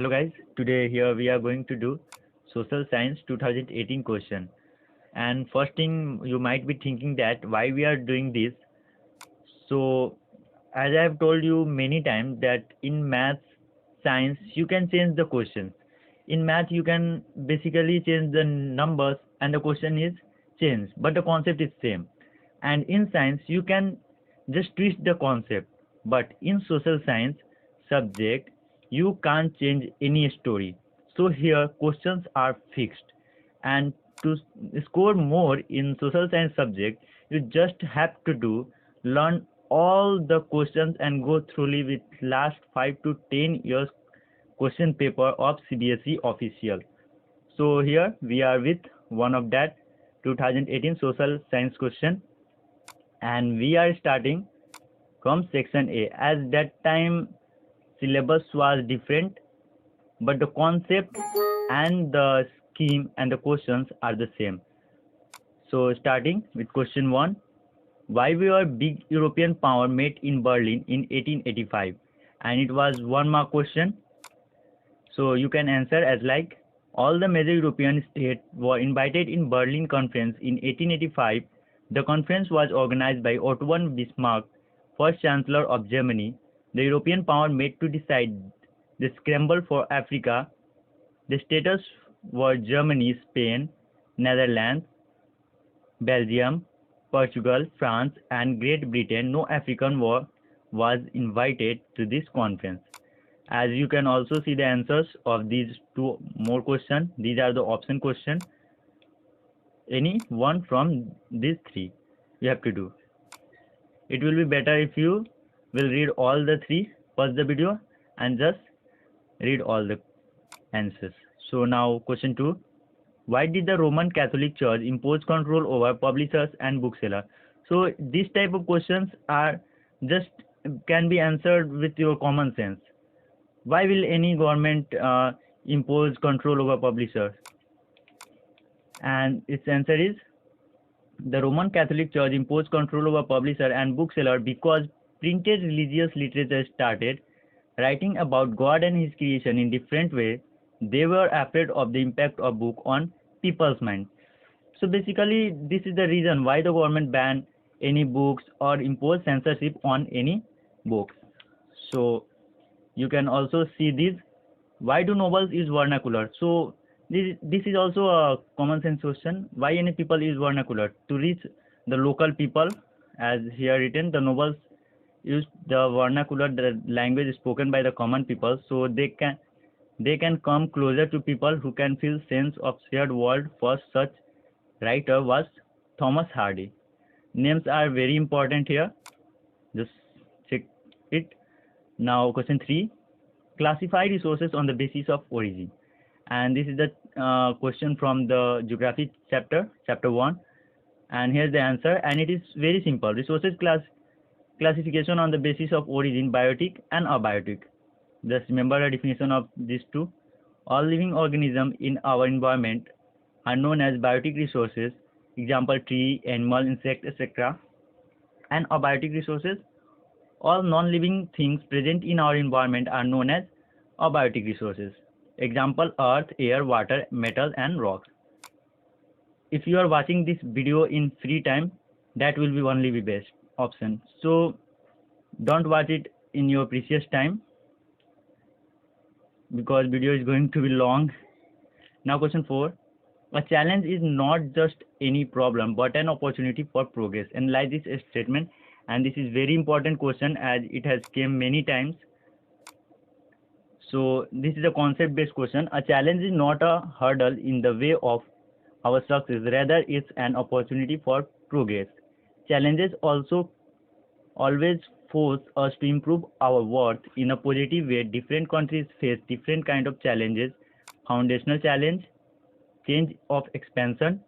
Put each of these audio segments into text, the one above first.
Hello guys, today here we are going to do Social Science 2018 question. And first thing you might be thinking that why we are doing this. So as I have told you many times that in maths, science you can change the questions. In math you can basically change the numbers and the question is changed, but the concept is same. And in science you can just twist the concept, but in social science subject you can't change any story. So here questions are fixed, and to score more in social science subject you just have to do learn all the questions and go thoroughly with last 5 to 10 years question paper of CBSE official. So here we are with one of that 2018 social science question, and we are starting from section A. As that time syllabus was different, but the concept and the scheme and the questions are the same. So starting with question 1, why were big European power met in Berlin in 1885? And it was 1 mark question. So you can answer as like, all the major European states were invited in Berlin Conference in 1885. The conference was organized by Otto von Bismarck, first Chancellor of Germany. The European power met to decide the scramble for Africa. The states were Germany, Spain, Netherlands, Belgium, Portugal, France, and Great Britain. No African was invited to this conference. As you can also see the answers of these two more questions. These are the option question. Any one from these three you have to do. It will be better if you will read all the three, pause the video and just read all the answers. So now question 2. Why did the Roman Catholic Church impose control over publishers and booksellers? So these type of questions are just can be answered with your common sense. Why will any government impose control over publishers? And its answer is, the Roman Catholic Church imposed control over publisher and bookseller because printed religious literature started writing about God and His creation in different ways. They were afraid of the impact of book on people's mind. So basically, this is the reason why the government banned any books or impose censorship on any books. So you can also see this. Why do novels use vernacular? So this is also a common sense question. Why any people use vernacular? To reach the local people, as here written, the novels use the vernacular, the language spoken by the common people, so they can come closer to people who can feel sense of shared world. First such writer was Thomas Hardy. Names are very important here. Just check it. Now question 3. Classify resources on the basis of origin. And this is the question from the geography chapter 1. And here's the answer, and it is very simple. Resources classification on the basis of origin, biotic and abiotic. Just remember the definition of these two. All living organisms in our environment are known as biotic resources. Example, tree, animal, insect, etc. And abiotic resources, all non-living things present in our environment are known as abiotic resources. Example, earth, air, water, metal and rocks. If you are watching this video in free time, that will be only the best option. So don't watch it in your precious time, because video is going to be long. Now question 4. A challenge is not just any problem but an opportunity for progress. Analyze this statement, and this is very important question as it has came many times. So this is a concept based question. A challenge is not a hurdle in the way of our success, rather it's an opportunity for progress. Challenges also always force us to improve our worth in a positive way. Different countries face different kind of challenges: foundational challenge, change of expansion,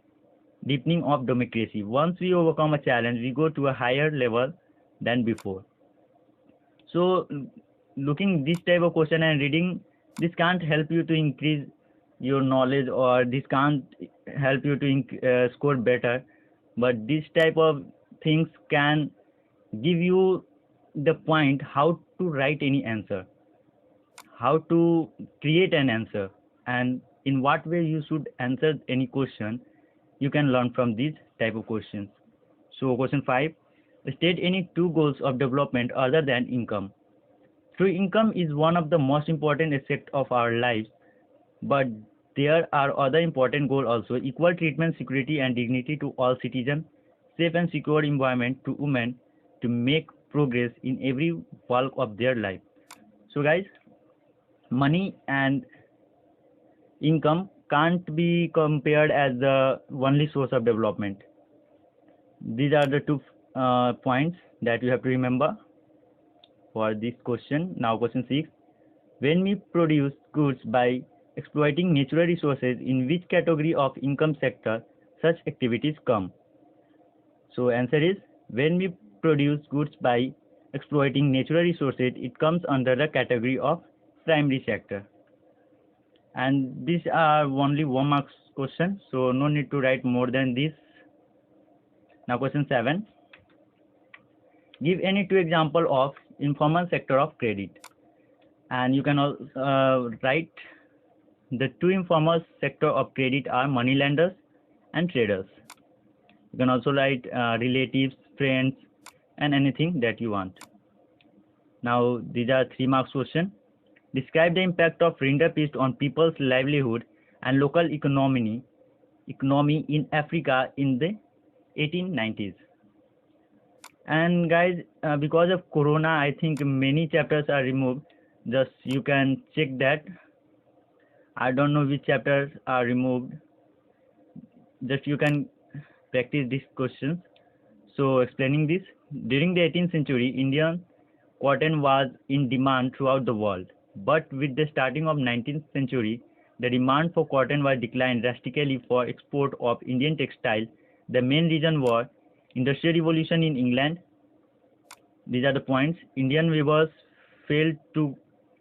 deepening of democracy. Once we overcome a challenge, we go to a higher level than before. So looking this type of question and reading this can't help you to increase your knowledge, or this can't help you to score better, but this type of things can give you the point how to write any answer, how to create an answer and in what way you should answer any question. You can learn from these type of questions. So question 5, state any two goals of development other than income. Through income is one of the most important aspects of our lives, but there are other important goals also: equal treatment, security and dignity to all citizens, safe and secure environment to women, to make progress in every walk of their life. So guys, money and income can't be compared as the only source of development. These are the two points that you have to remember for this question. Now question 6, when we produce goods by exploiting natural resources, in which category of income sector such activities come? So answer is, when we produce goods by exploiting natural resources, it comes under the category of primary sector. And these are only 1 marks question, so no need to write more than this. Now question 7, give any two example of informal sector of credit. And you can also write the two informal sector of credit are money lenders and traders. You can also write relatives, friends, and anything that you want. Now these are 3 marks question. Describe the impact of rinderpest on people's livelihood and local economy in Africa in the 1890s. And guys, because of corona, I think many chapters are removed. Just you can check that. I don't know which chapters are removed. Just you can practice these questions. So explaining this, during the 18th century, Indian cotton was in demand throughout the world. But with the starting of 19th century, the demand for cotton was declined drastically for export of Indian textile. The main reason was Industrial Revolution in England. These are the points. Indian weavers failed to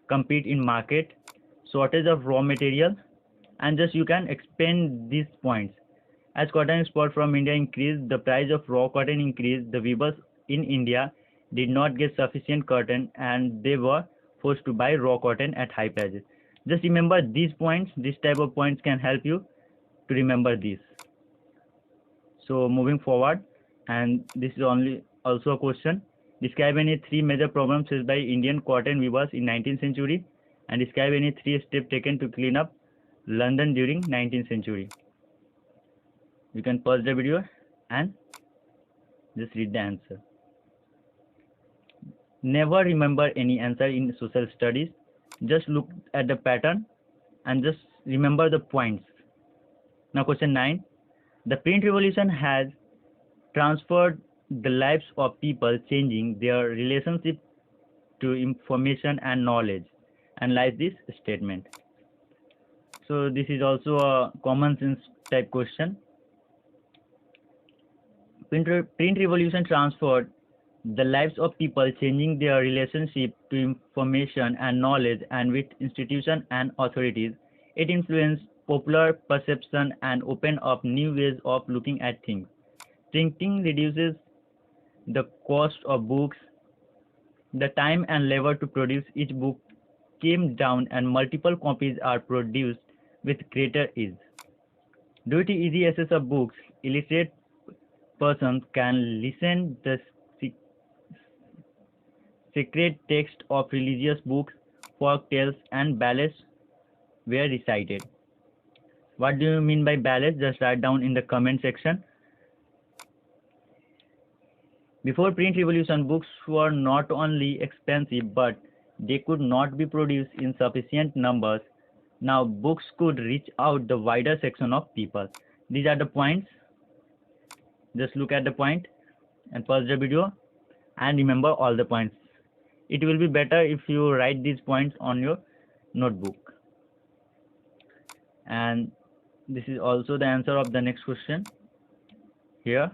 compete in market, shortage of raw material, and just you can expand these points. As cotton export from India increased, the price of raw cotton increased. The weavers in India did not get sufficient cotton and they were forced to buy raw cotton at high prices. Just remember these points. This type of points can help you to remember this. So moving forward, and this is also a question. Describe any 3 major problems faced by Indian cotton weavers in 19th century, and describe any 3 steps taken to clean up London during 19th century. You can pause the video and just read the answer. Never remember any answer in social studies. Just look at the pattern and just remember the points. Now question 9. The print revolution has transferred the lives of people, changing their relationship to information and knowledge. Analyze this statement. So this is also a common sense type question. Print revolution transferred the lives of people, changing their relationship to information and knowledge and with institutions and authorities. It influenced popular perception and opened up new ways of looking at things. Printing reduces the cost of books. The time and labor to produce each book came down and multiple copies are produced with greater ease. Due to easy access of books, illiterate persons can listen the sacred text of religious books, folk tales and ballads were recited. What do you mean by ballads? Just write down in the comment section. Before print revolution, books were not only expensive but they could not be produced in sufficient numbers. Now books could reach out the wider section of people. These are the points. Just look at the point and pause the video and remember all the points. It will be better if you write these points on your notebook. And this is also the answer of the next question. Here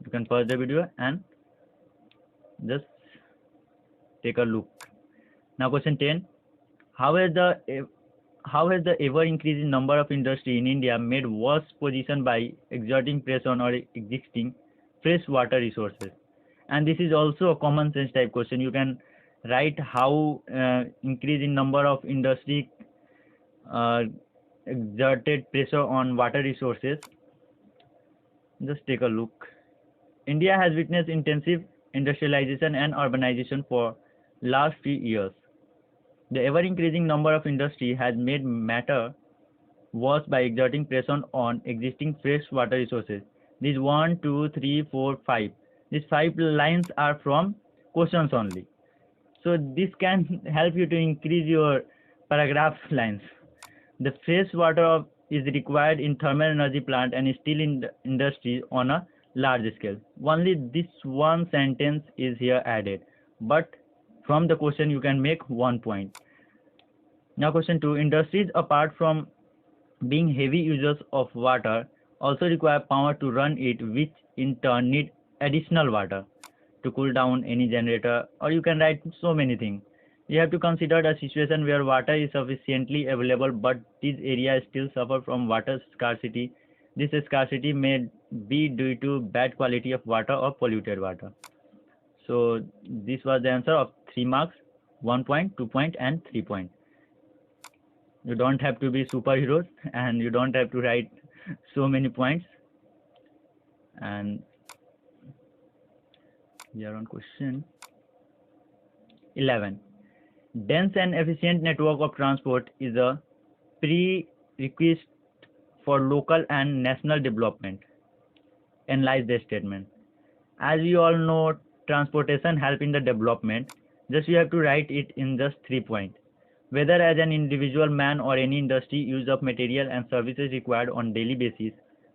you can pause the video and just take a look. Now question 10. How has the ever increasing number of industry in India made worse position by exerting pressure on our existing fresh water resources? And this is also a common sense type question. You can write how increase in number of industry uh, exerted pressure on water resources. Just take a look. India has witnessed intensive industrialization and urbanization for last few years. The ever-increasing number of industry has made matter worse by exerting pressure on existing freshwater resources. These 1, 2, 3, 4, 5. These 5 lines are from questions only. So this can help you to increase your paragraph lines. The fresh water is required in thermal energy plant and steel industry on a large scale. Only this one sentence is here added, but from the question you can make 1 point. Now question 2. Industries apart from being heavy users of water also require power to run it, which in turn need additional water to cool down any generator, or you can write so many things. You have to consider a situation where water is sufficiently available but these areas still suffer from water scarcity. This scarcity may be due to bad quality of water or polluted water. So this was the answer of 3 marks, 1 point, 2 point and 3 point. You don't have to be superheroes and you don't have to write so many points. And we are on question 11. Dense and efficient network of transport is a prerequisite for local and national development. Analyze this statement. As you all know, transportation help in the development. Just you have to write it in just 3 points. Whether as an individual man or any industry, use of material and services required on daily basis,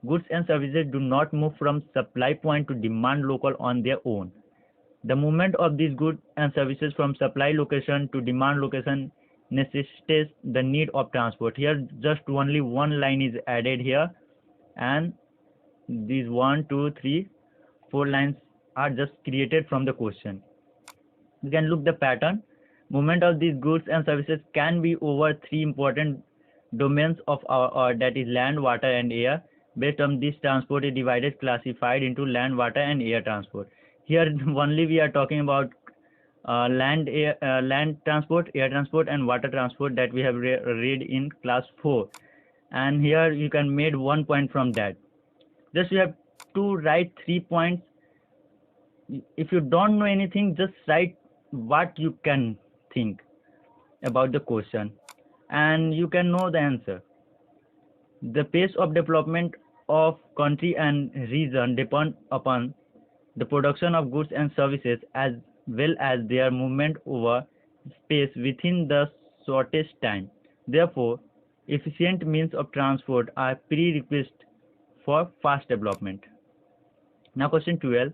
goods and services do not move from supply point to demand local on their own. The movement of these goods and services from supply location to demand location necessitates the need of transport. Here just only one line is added here, and these 1, 2, 3, 4 lines are just created from the question. You can look the pattern. Movement of these goods and services can be over 3 important domains of our that is land, water and air. Based on this, transport is divided, classified into land, water and air transport. Here only we are talking about land transport, air transport and water transport that we have read in class 4. And here you can made 1 point from that. Just you have to write 3 points. If you don't know anything, just write what you can think about the question and you can know the answer. The pace of development of country and region depend upon the production of goods and services as well as their movement over space within the shortest time. Therefore, efficient means of transport are prerequisite for fast development. Now question 12.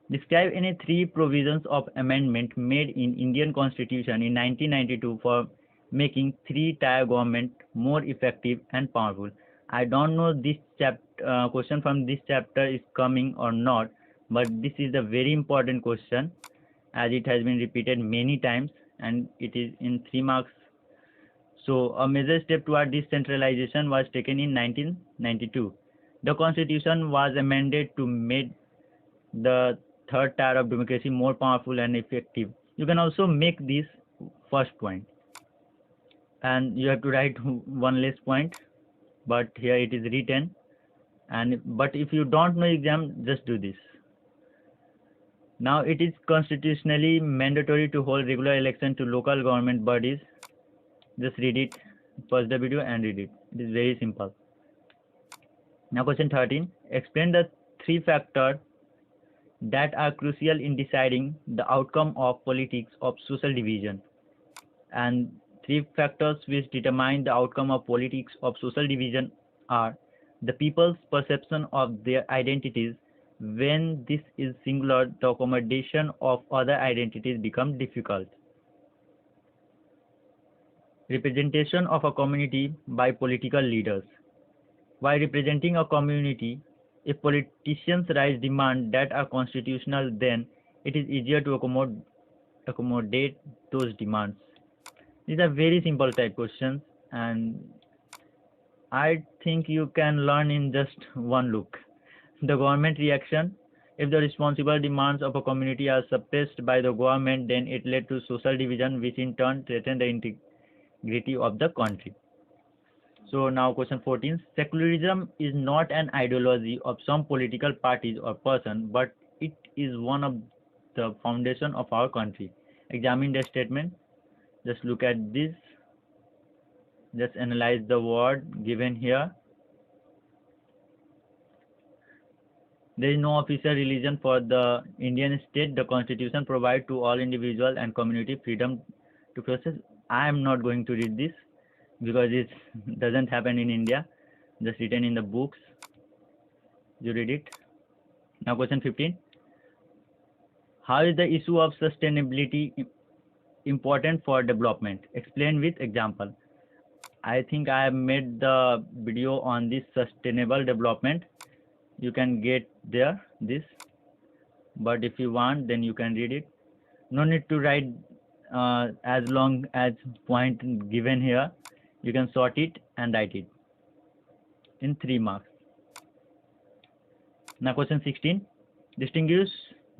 Describe any 3 provisions of amendment made in Indian Constitution in 1992 for making 3-tier government more effective and powerful. I don't know this question from this chapter is coming or not, but this is a very important question as it has been repeated many times and it is in 3 marks. So a major step toward decentralization was taken in 1992. The constitution was amended to make the 3rd tier of democracy more powerful and effective. You can also make this first point and you have to write 1 less point, but here it is written. And but if you don't know exam, just do this. Now it is constitutionally mandatory to hold regular election to local government bodies. Just read it, pause the video and read it. It is very simple. Now question 13. Explain the 3 factors that are crucial in deciding the outcome of politics of social division. And 3 factors which determine the outcome of politics of social division are the people's perception of their identities. When this is singular, the accommodation of other identities becomes difficult. Representation of a community by political leaders. While representing a community, if politicians raise demands that are constitutional, then it is easier to accommodate those demands. These are very simple type questions and I think you can learn in just one look. The government reaction. If the responsible demands of a community are suppressed by the government, then it led to social division, which in turn threatened the integrity of the country. So now question 14. Secularism is not an ideology of some political parties or person, but it is one of the foundation of our country. Examine the statement. Just look at this. Just analyze the word given here. There is no official religion for the Indian state. The constitution provides to all individual and community freedom to process. I am not going to read this because it doesn't happen in India. Just written in the books. You read it. Now question 15. How is the issue of sustainability important for development? Explain with example. I think I have made the video on this sustainable development. You can get there this, but if you want, then you can read it. No need to write as long as point given here. You can sort it and write it in 3 marks. Now question 16. Distinguish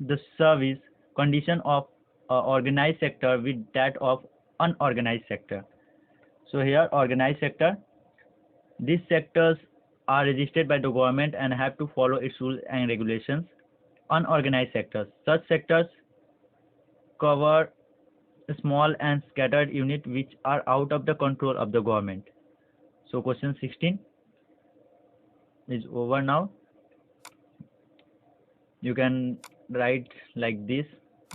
the service condition of organized sector with that of unorganized sector. So here organized sector, these sectors are registered by the government and have to follow its rules and regulations. Unorganized sectors, such sectors cover small and scattered units which are out of the control of the government. So question 16 is over now. You can write like this,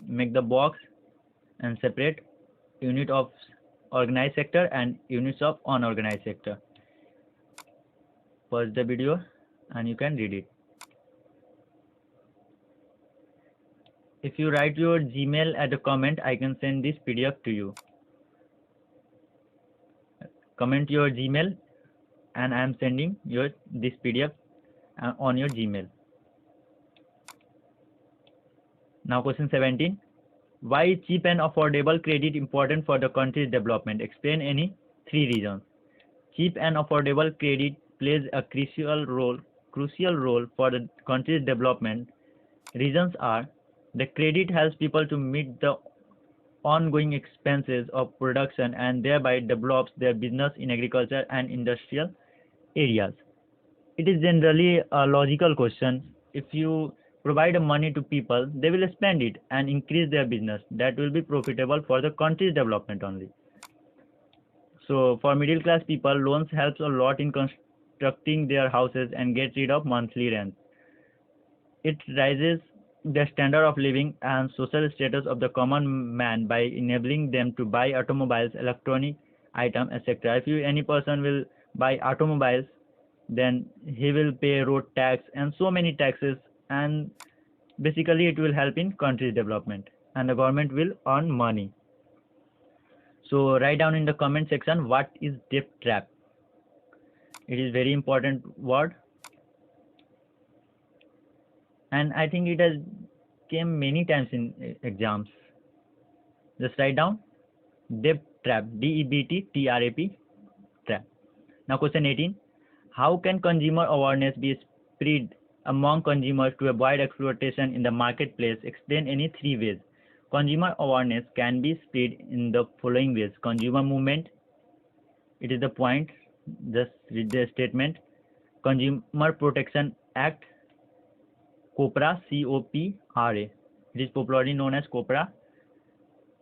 make the box and separate unit of organized sector and units of unorganized sector. Pause the video and you can read it. If you write your Gmail at the comment, I can send this PDF to you. Comment your Gmail and I am sending this PDF on your Gmail. Now question 17. Why is cheap and affordable credit important for the country's development? Explain any 3 reasons. Cheap and affordable credit plays a crucial role for the country's development. Reasons are: the credit helps people to meet the ongoing expenses of production and thereby develops their business in agriculture and industrial areas. It is generally a logical question. If you provide money to people, they will spend it and increase their business. That will be profitable for the country's development only. So for middle class people, loans helps a lot in constructing their houses and get rid of monthly rent. It raises the standard of living and social status of the common man by enabling them to buy automobiles, electronic items, etc. If any person will buy automobiles, then he will pay road tax and so many taxes, and basically it will help in country's development and the government will earn money. So write down in the comment section what is debt trap. It is very important word and I think it has came many times in exams. Just write down debt trap, DEBT trap. Now question 18. How can consumer awareness be spread among consumers to avoid exploitation in the marketplace? Explain any 3 ways. Consumer awareness can be spread in the following ways. Consumer movement, it is the point. Just read the statement. Consumer Protection Act, COPRA, COPRA. It is popularly known as COPRA.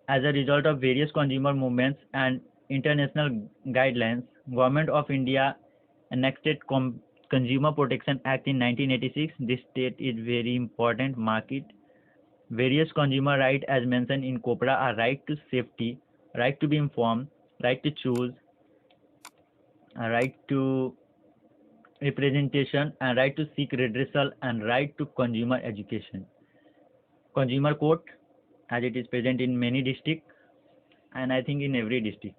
As a result of various consumer movements and international guidelines, Government of India enacted Consumer Protection Act in 1986. This state is very important. Mark it. Various consumer rights as mentioned in COPRA are right to safety, right to be informed, right to choose, right to representation, and right to seek redressal, and right to consumer education. Consumer Court, as it is present in many districts and I think in every district.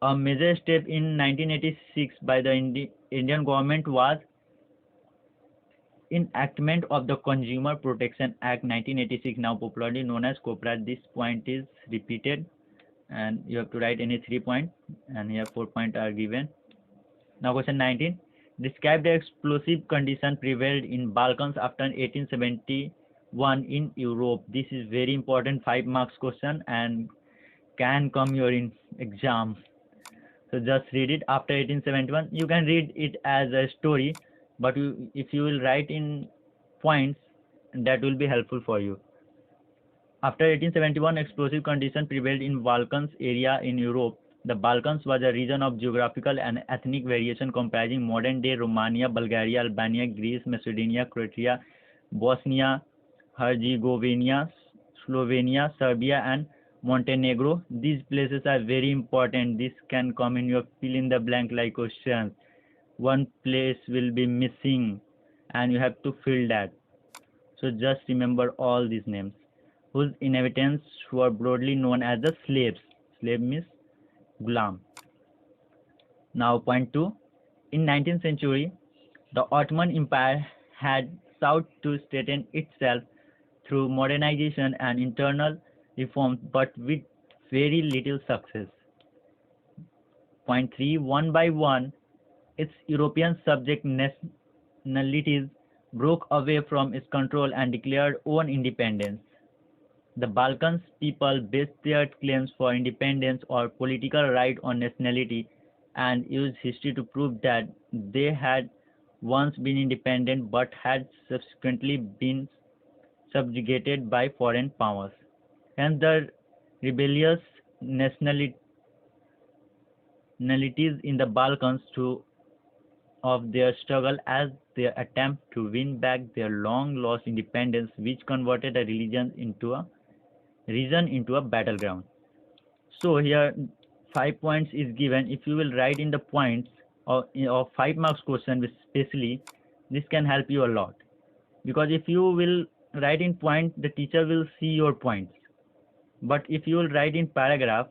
A major step in 1986 by the Indian government was enactment of the Consumer Protection Act 1986, now popularly known as COPRA. This point is repeated and you have to write any 3 points and here 4 points are given. Now question 19. Describe the explosive condition prevailed in Balkans after 1871 in Europe. This is very important 5 marks question and can come your in exam. So just read it after 1871. You can read it as a story, but if you will write in points, that will be helpful for you. After 1871, explosive conditions prevailed in Balkans area in Europe. The Balkans was a region of geographical and ethnic variation comprising modern-day Romania, Bulgaria, Albania, Greece, Macedonia, Croatia, Bosnia, Herzegovina, Slovenia, Serbia, and Montenegro. These places are very important. This can come in your fill in the blank like questions. One place will be missing and you have to fill that. So just remember all these names, whose inhabitants were broadly known as the slaves. Slave means gulam. Now point 2. In 19th century, the Ottoman Empire had sought to strengthen itself through modernization and internal reforms, but with very little success. Point 3. One by one, its European subject nationalities broke away from its control and declared own independence. The Balkans people based their claims for independence or political right on nationality and used history to prove that they had once been independent but had subsequently been subjugated by foreign powers. Hence, the rebellious nationalities in the Balkans to of their struggle as their attempt to win back their long lost independence, which converted a region into a battleground. So here 5 points is given. If you will write in the points of 5 marks question especially, this can help you a lot, because if you will write in point, the teacher will see your points, but if you will write in paragraph,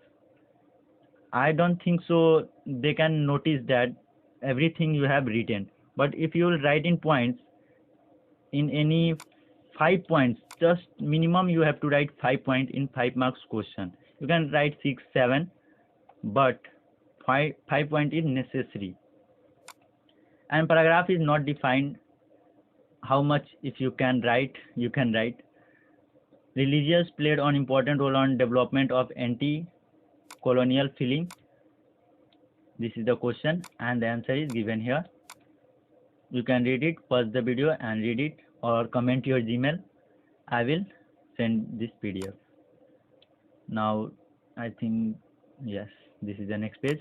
I don't think so they can notice that everything you have written. But if you will write in points, in any 5 points, just minimum you have to write 5 points in 5 marks question. You can write 6, 7, but 5 points is necessary. And paragraph is not defined how much. If you can write, you can write. Religious played an important role on development of anti-colonial feeling. This is the question and the answer is given here. You can read it, pause the video and read it, or comment your Gmail. I will send this PDF. Now I think, yes, this is the next page.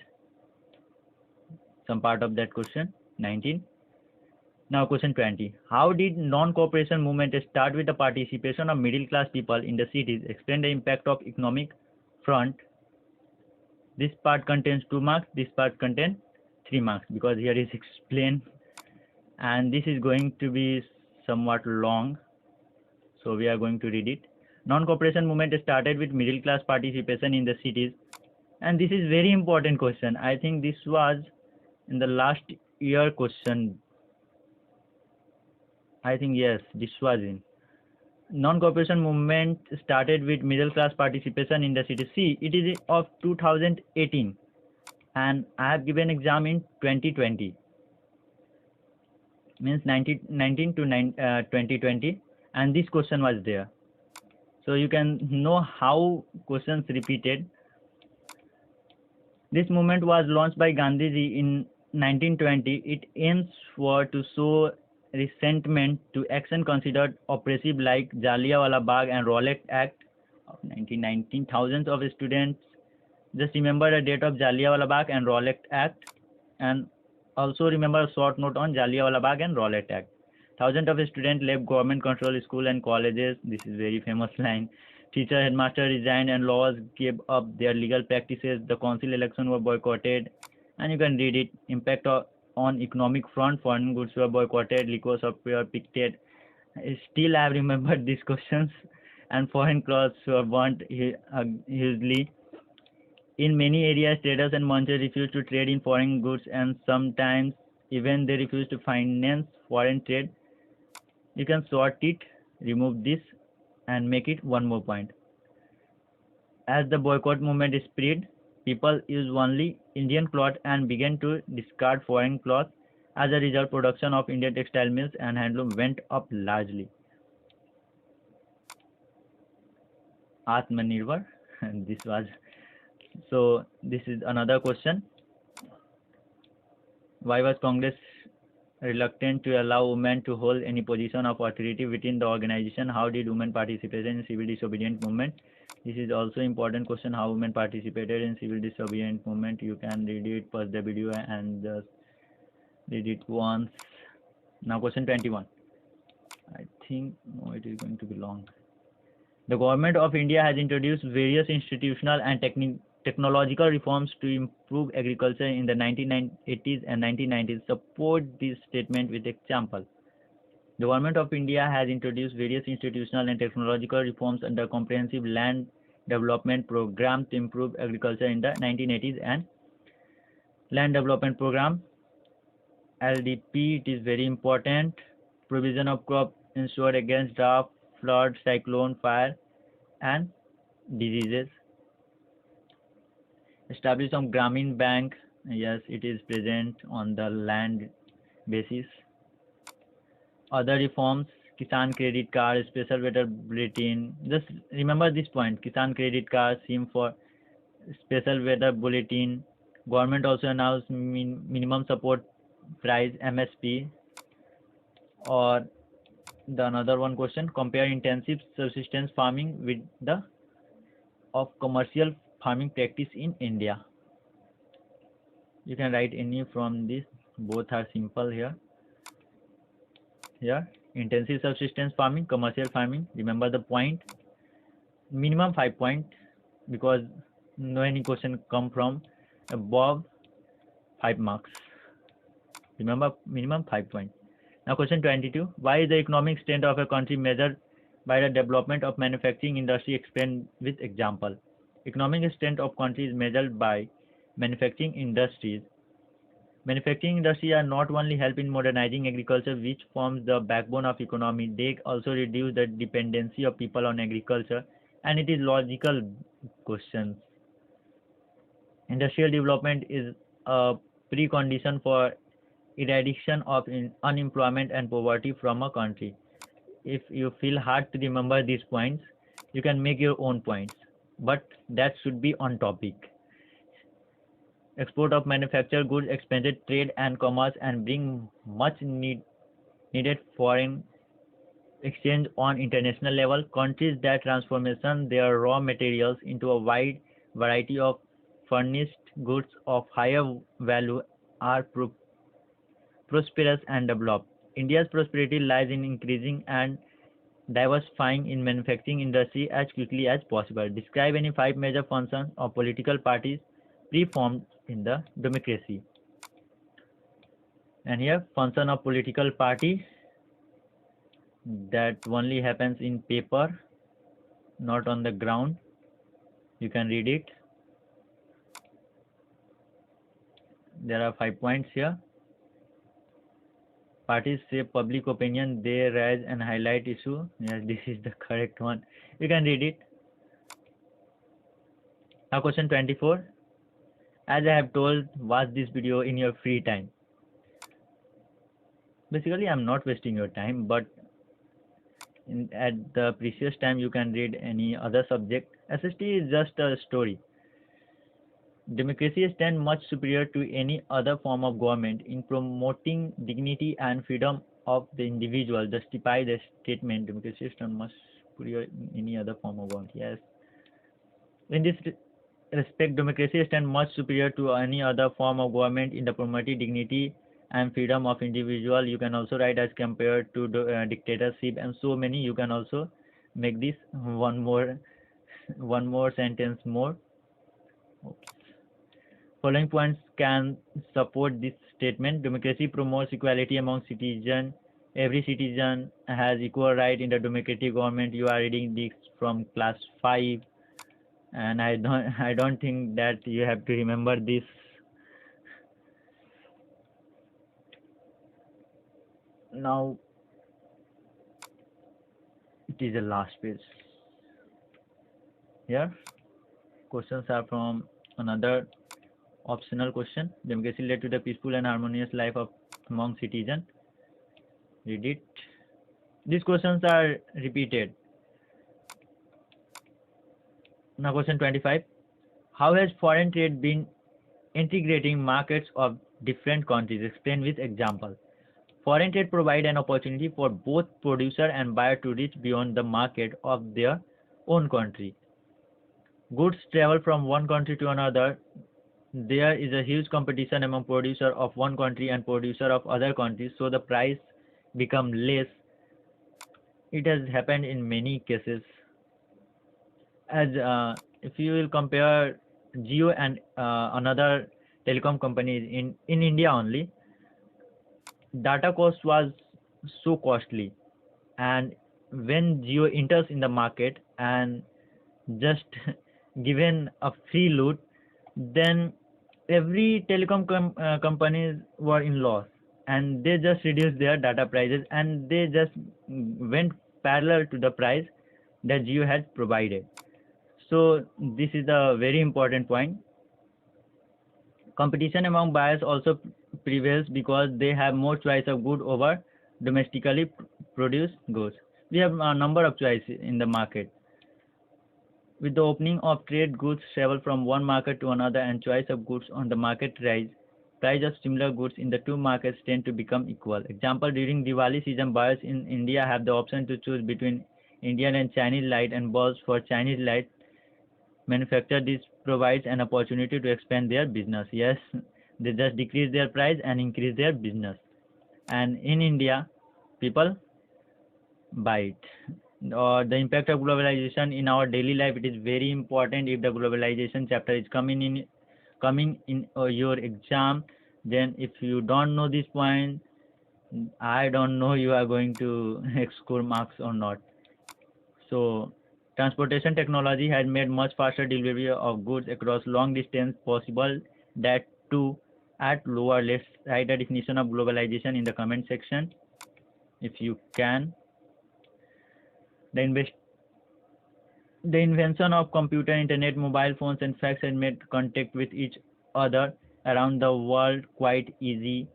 Some part of that question 19. Now question 20. How did non-cooperation movement start with the participation of middle class people in the cities? Explain the impact of economic front. This part contains 2 marks, this part contains 3 marks, because here is explained and this is going to be somewhat long, so we are going to read it. Non-cooperation movement started with middle class participation in the cities, and this is very important question. I think this was in the last year question. I think yes, this was in. Non-cooperation movement started with middle class participation in the city. See, it is of 2018 and I have given exam in 2020, means 19 to 2020, and this question was there. So you can know how questions repeated. This movement was launched by Gandhiji in 1920. It aims for to show resentment to action considered oppressive like Jallianwala Bagh and Rowlatt Act of 1919. Thousands of students, just remember the date of Jallianwala Bagh and Rowlatt Act, and also remember a short note on Jallianwala Bagh and Rowlatt Act. Thousands of students left government controlled schools and colleges. This is very famous line. Teacher, headmaster resigned and laws gave up their legal practices. The council elections were boycotted, and you can read it. Impact on economic front, foreign goods were boycotted, liquor were picketed. Still I have remembered these questions. And foreign clothes were burnt hugely. In many areas, traders and merchants refused to trade in foreign goods, and sometimes even they refused to finance foreign trade. You can sort it, remove this, and make it one more point. As the boycott movement spread, people used only Indian cloth and began to discard foreign cloth. As a result, production of Indian textile mills and handloom went up largely. Atmanirbhar. This was so. This is another question. Why was Congress reluctant to allow women to hold any position of authority within the organization? How did women participate in civil disobedience movement? This is also important question. How women participated in civil disobedience movement? You can read it, pause the video and just read it once. Now question 21. I think no, it is going to be long. The government of India has introduced various institutional and technological reforms to improve agriculture in the 1980s and 1990s. Support this statement with example. The government of India has introduced various institutional and technological reforms under comprehensive land development program to improve agriculture in the 1980s and land development program LDP. It is very important. Provision of crop insured against drought, flood, cyclone, fire and diseases. Establish some Grameen Bank. Yes, it is present on the land basis. Other reforms, Kisan Credit Card, Special Weather Bulletin. Just remember this point, Kisan Credit Card, SIM for Special Weather Bulletin. Government also announced minimum support price MSP. Or the another one question, compare intensive subsistence farming with the of commercial farming practice in India. You can write any from this, both are simple here. Here, intensive subsistence farming, commercial farming, remember the point, minimum 5 point, because no any question come from above 5 marks. Remember minimum 5 point. Now question 22, why is the economic strength of a country measured by the development of manufacturing industry? Explain with example. Economic strength of country is measured by manufacturing industries. Manufacturing industries are not only help in modernizing agriculture, which forms the backbone of economy, they also reduce the dependency of people on agriculture, and it is logical questions. Industrial development is a precondition for eradication of unemployment and poverty from a country. If you feel hard to remember these points, you can make your own points, but that should be on topic. Export of manufactured goods expanded trade and commerce and bring much needed foreign exchange on international level. Countries that transformation their raw materials into a wide variety of furnished goods of higher value are prosperous and developed. India's prosperity lies in increasing and diversifying in manufacturing industry as quickly as possible. Describe any 5 major functions of political parties pre-formed in the democracy. And here, function of political party, that only happens in paper, not on the ground. You can read it. There are 5 points here. Parties shape public opinion, they raise and highlight issue. Yes, this is the correct one. You can read it. Now question 24. As I have told, watch this video in your free time. Basically, I'm not wasting your time, but at the precious time you can read any other subject. SST is just a story. Democracy stands much superior to any other form of government in promoting dignity and freedom of the individual. Justify the statement, democracy stands much superior in any other form of government. Yes. In this respect, democracy stands much superior to any other form of government in the promoting dignity and freedom of individual. You can also write as compared to dictatorship and so many. You can also make this one more sentence more. Oops. Following points can support this statement. Democracy promotes equality among citizens. Every citizen has equal right in the democratic government. You are reading this from class 5, and I don't think that you have to remember this. Now it is the last page. Here questions are from another Optional question. Democracy led to the peaceful and harmonious life of among citizens. Read it. These questions are repeated. Now question 25. How has foreign trade been integrating markets of different countries? Explain with example. Foreign trade provide an opportunity for both producer and buyer to reach beyond the market of their own country. Goods travel from one country to another. There is a huge competition among producer of one country and producer of other countries, so the price become less. It has happened in many cases. As if you will compare Jio and another telecom companies in India only, data cost was so costly, and when Jio enters in the market and just given a free loot, then every telecom companies were in loss, and they just reduced their data prices, and they just went parallel to the price that Jio had provided. So this is a very important point. Competition among buyers also prevails because they have more choice of good over domestically produced goods. We have a number of choices in the market. With the opening of trade, goods travel from one market to another and choice of goods on the market rise. Price of similar goods in the two markets tend to become equal. Example, during Diwali season, buyers in India have the option to choose between Indian and Chinese light and bulbs for Chinese light manufacturer. This provides an opportunity to expand their business. Yes, they just decrease their price and increase their business. And in India, people buy it. Or the impact of globalization in our daily life, it is very important. If the globalization chapter is coming in your exam, then if you don't know this point, I don't know you are going to score marks or not. So transportation technology has made much faster delivery of goods across long distance possible, that too at lower. Let's write a definition of globalization in the comment section if you can. The invention of computer, internet, mobile phones, and fax has made contact with each other around the world quite easy.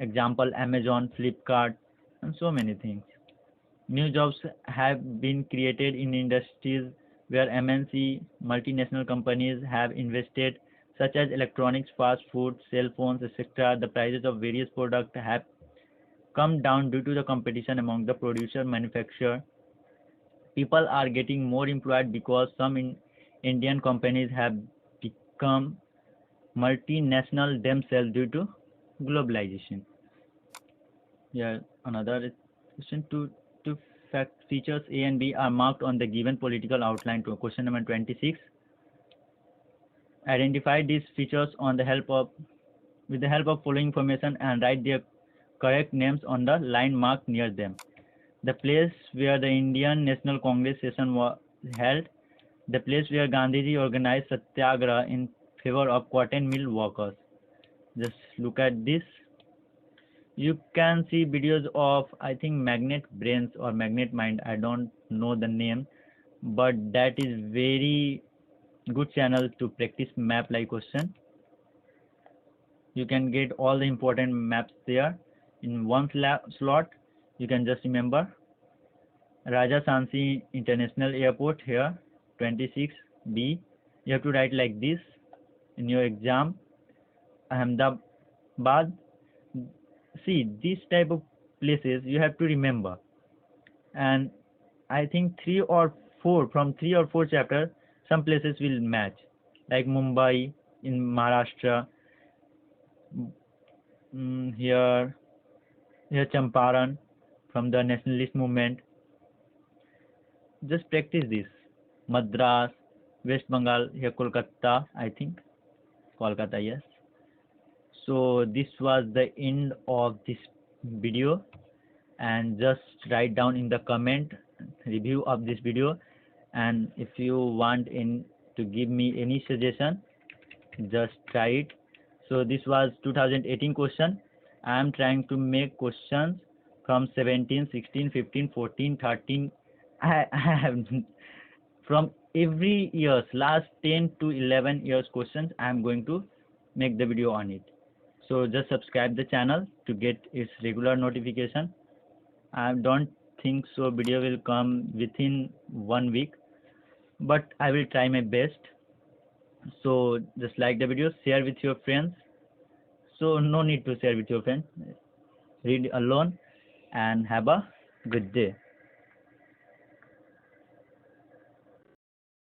Example, Amazon, Flipkart, and so many things. New jobs have been created in industries where MNC multinational companies have invested, such as electronics, fast food, cell phones, etc. The prices of various products have come down due to the competition among the producer manufacturer. People are getting more employed because some Indian companies have become multinational themselves due to globalization. Yeah, another question. Two fact features A and B are marked on the given political outline. To question number 26. Identify these features with the help of following information and write their correct names on the line marked near them. The place where the Indian National Congress session was held, the place where Gandhiji organized Satyagraha in favor of cotton mill workers. Just look at this. You can see videos of, I think, Magnet Brains or Magnet Mind. I don't know the name, but that is very good channel to practice map like question. You can get all the important maps there in one slot. You can just remember Raja Sansi International Airport here, 26B. You have to write like this in your exam. Ahmedabad. See, this type of places you have to remember. And I think from 3 or 4 chapters, some places will match. Like Mumbai in Maharashtra. Here Champaran from the nationalist movement. Just practice this. Madras, West Bengal, here Kolkata, I think. Kolkata, yes. So this was the end of this video, and just write down in the comment review of this video, and if you want to give me any suggestion, just try it. So this was 2018 question. I am trying to make questions from 17, 16, 15, 14, 13. I have from every year's last 10 to 11 years questions I am going to make the video on it. So just subscribe the channel to get its regular notification. I don't think so video will come within 1 week, but I will try my best. So just like the video, share with your friends. So no need to share with your friends. Read alone and have a good day.